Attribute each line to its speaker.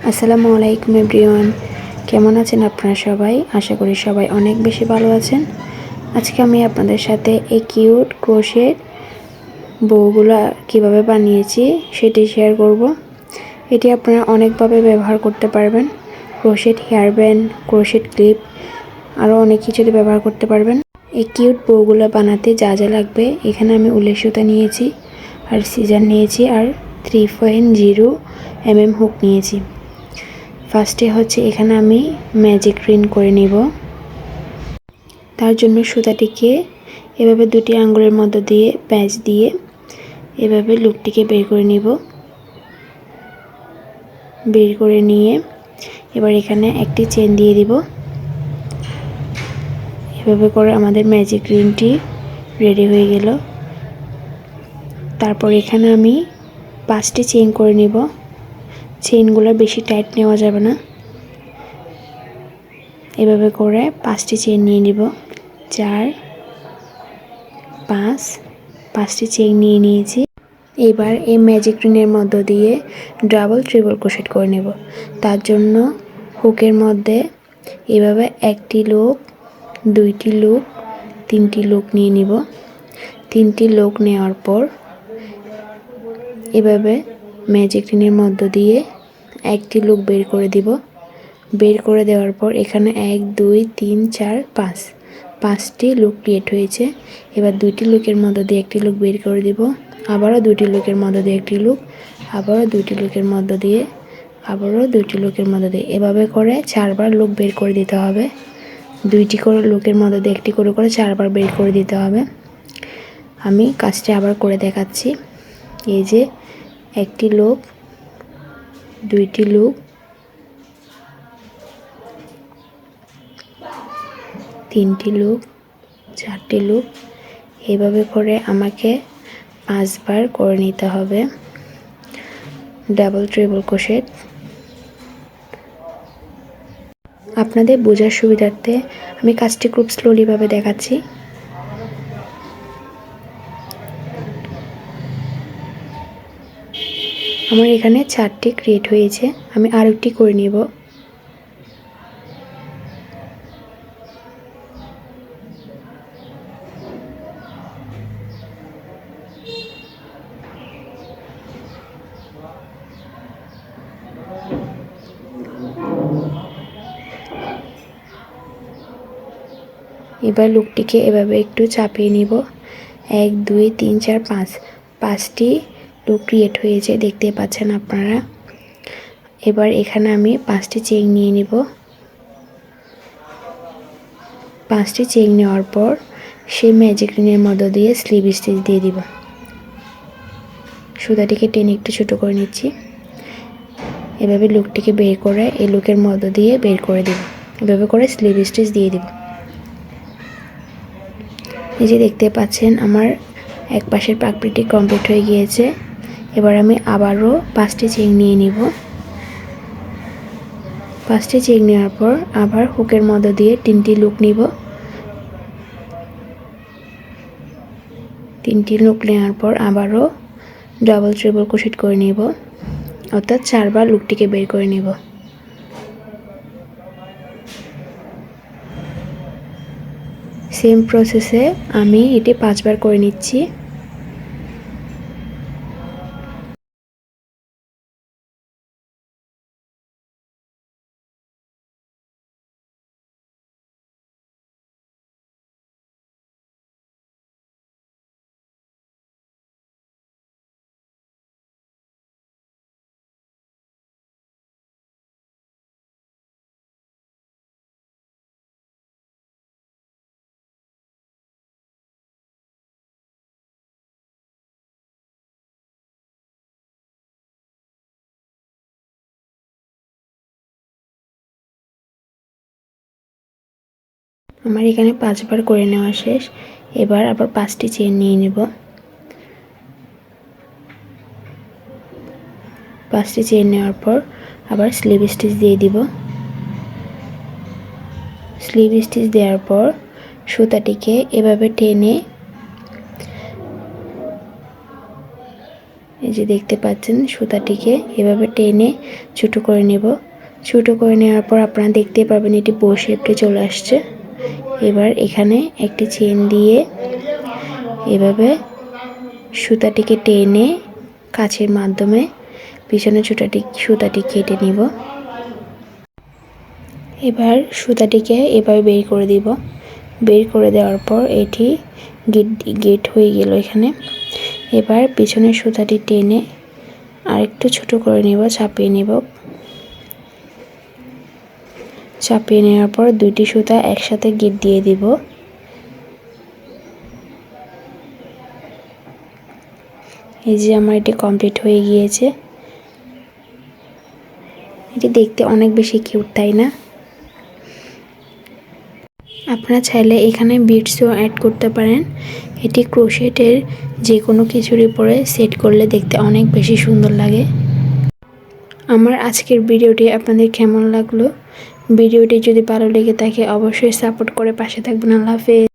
Speaker 1: আসসালামু আলাইকুম এভরিওয়ান, কেমন আছেন আপনারা সবাই? আশা করি সবাই অনেক বেশি ভালো আছেন। আজকে আমি আপনাদের সাথে এই কিউট ক্রোশেট বউগুলা কিভাবে বানিয়েছি সেটি শেয়ার করব। এটি আপনারা অনেকভাবে ব্যবহার করতে পারবেন। Crochet hair band, crochet clip, আরও অনেক কিছুতে ব্যবহার করতে পারবেন। এই কিউট বউগুলো বানাতে যা যা লাগবে, এখানে আমি উলের সুতা নিয়েছি, আর সিজার নিয়েছি, আর 3.0 mm হুক নিয়েছি। ফার্স্টে এখানে আমি ম্যাজিক রিন করে নিব। তার জন্য সুতাটিকে এভাবে দুটি আঙ্গুলের মধ্য দিয়ে প্যাঁচ দিয়ে এভাবে লুপটিকে বের করে নিব। বের করে নিয়ে এবার এখানে একটি চেন দিয়ে দিব। এভাবে করে আমাদের ম্যাজিক রিনটি রেডি হয়ে গেল। তারপর এখানে আমি 5টি চেইন করে নিব। চেইনগুলো বেশি টাইট নেওয়া যাবে না। এভাবে করে 5টি চেইন নিয়ে নিব। 4, 5টি চেইন নিয়ে নিয়েছি। এবার এই ম্যাজিক রিনের মধ্য দিয়ে ডাবল ট্রিপল ক্রোশেট করে নেব। তার জন্য হুকের মধ্যে এভাবে একটি লুপ, 2টি লুপ, 3টি লুপ নিয়ে নিব। 3টি লুপ নেওয়ার পর এভাবে ম্যাজিক রিনের মধ্য দিয়ে একটি লুপ বের করে দিব। বের করে দেওয়ার পর এখানে 1, 2, 3, 4, 5টি লুপ ক্রিয়েট হয়েছে। এবার 2টি লুকের মধ্য দিয়ে একটি লুপ বের করে দিব। আবারও 2টি লুকের মধ্য দিয়ে একটি লুপ, আবারও 2টি লুকের মধ্য দিয়ে, আবারও 2টি লুকের মধ্য দিয়ে, এভাবে করে 4বার লুপ বের করে দিতে হবে। 2টি করে লুকের মধ্য দিয়ে একটি করে 4বার বের করে দিতে হবে। আমি কাজটি আবার করে দেখাচ্ছি। এই যে একটি লুপ, 2টি লুপ, 3টি লুপ, 4টি লুপ, এভাবে করে আমাকে 5বার করে নিতে হবে ডাবল ট্রিপল ক্রোশেট। আপনাদের বোঝার সুবিধার্থে আমি কাজটি খুব স্লোলিভাবে দেখাচ্ছি। আমার এখানে 4টি ক্রিয়েট হয়েছে। আমি আরেকটি করে নিব। এবার লুকটিকে এভাবে একটু চাপিয়ে নিব। 1, 2, 3, 4, 5টি লুক ক্রিয়েট হয়েছে, দেখতে পাচ্ছেন আপনারা। এবার এখানে আমি 5টি চেইন নিয়ে নিব। 5টি চেইন নেওয়ার পর সেই ম্যাজিক রিনের মধ্য দিয়ে স্লিপ স্টিচ দিয়ে দিব। সুতাটিকে টেনে একটু ছোট করে নিচ্ছি। এভাবে লুকটিকে বের করে এই লুকের মধ্য দিয়ে বের করে দিব। এভাবে করে স্লিপ স্টিচ দিয়ে দিব। এই যে দেখতে পাচ্ছেন আমার এক পাশের পাপড়িটি কমপ্লিট হয়ে গিয়েছে। এবার আমি আবারও 5টি চেইন নিয়ে নিব। 5টি চেইন নেওয়ার পর আবার হুকের মধ্য দিয়ে 3টি লুক নিব। 3টি লুক নেওয়ার পর আবারও ডাবল ট্রিপল ক্রোশেট করে নিব, অর্থাৎ 4বার লুকটিকে বের করে নিব। সেম প্রসেসে আমি এটি 5বার করে নিচ্ছি। আমার এখানে 5বার করে নেওয়া শেষ। এবার আবার 5টি চেইন নিয়ে নিব। 5টি চেইন নেওয়ার পর আবার স্লিপ স্টিচ দিয়ে দিব। স্লিপ স্টিচ দেওয়ার পর সুতাটিকে এভাবে টেনে এই যে দেখতে পাচ্ছেন সুতাটিকে এভাবে টেনে ছোট করে নেব। ছোট করে নেওয়ার পর আপনারা দেখতে পাবেন এটি বো শেপে চলে আসছে। এবার এখানে একটি চেন দিয়ে এভাবে সুতাটিকে টেনে কাছের মাধ্যমে পিছনে সুতাটি কেটে নিব। এবার সুতাটিকে এভাবে বের করে দিব। বের করে দেওয়ার পর এটি গেট হয়ে গেল এখানে। এবার পিছনের সুতাটি টেনে আরেকটু ছোট করে নেব, চাপিয়ে নেব। চাপিয়ে নেওয়ার পর দুইটি সুতা একসাথে গিট দিয়ে দিব। এই যে আমার এটি কমপ্লিট হয়ে গিয়েছে। এটি দেখতে অনেক বেশি কিউট, তাই না? আপনারা চাইলে এখানে বিটসও অ্যাড করতে পারেন। এটি ক্রোশেটের যে কোনো কিছুর উপরে সেট করলে দেখতে অনেক বেশি সুন্দর লাগে। আমার আজকের ভিডিওটি আপনাদের কেমন লাগলো? ভিডিওটি যদি ভালো লেগে থাকে অবশ্যই সাপোর্ট করে পাশে থাকবেন। আল্লাহ হাফেজ।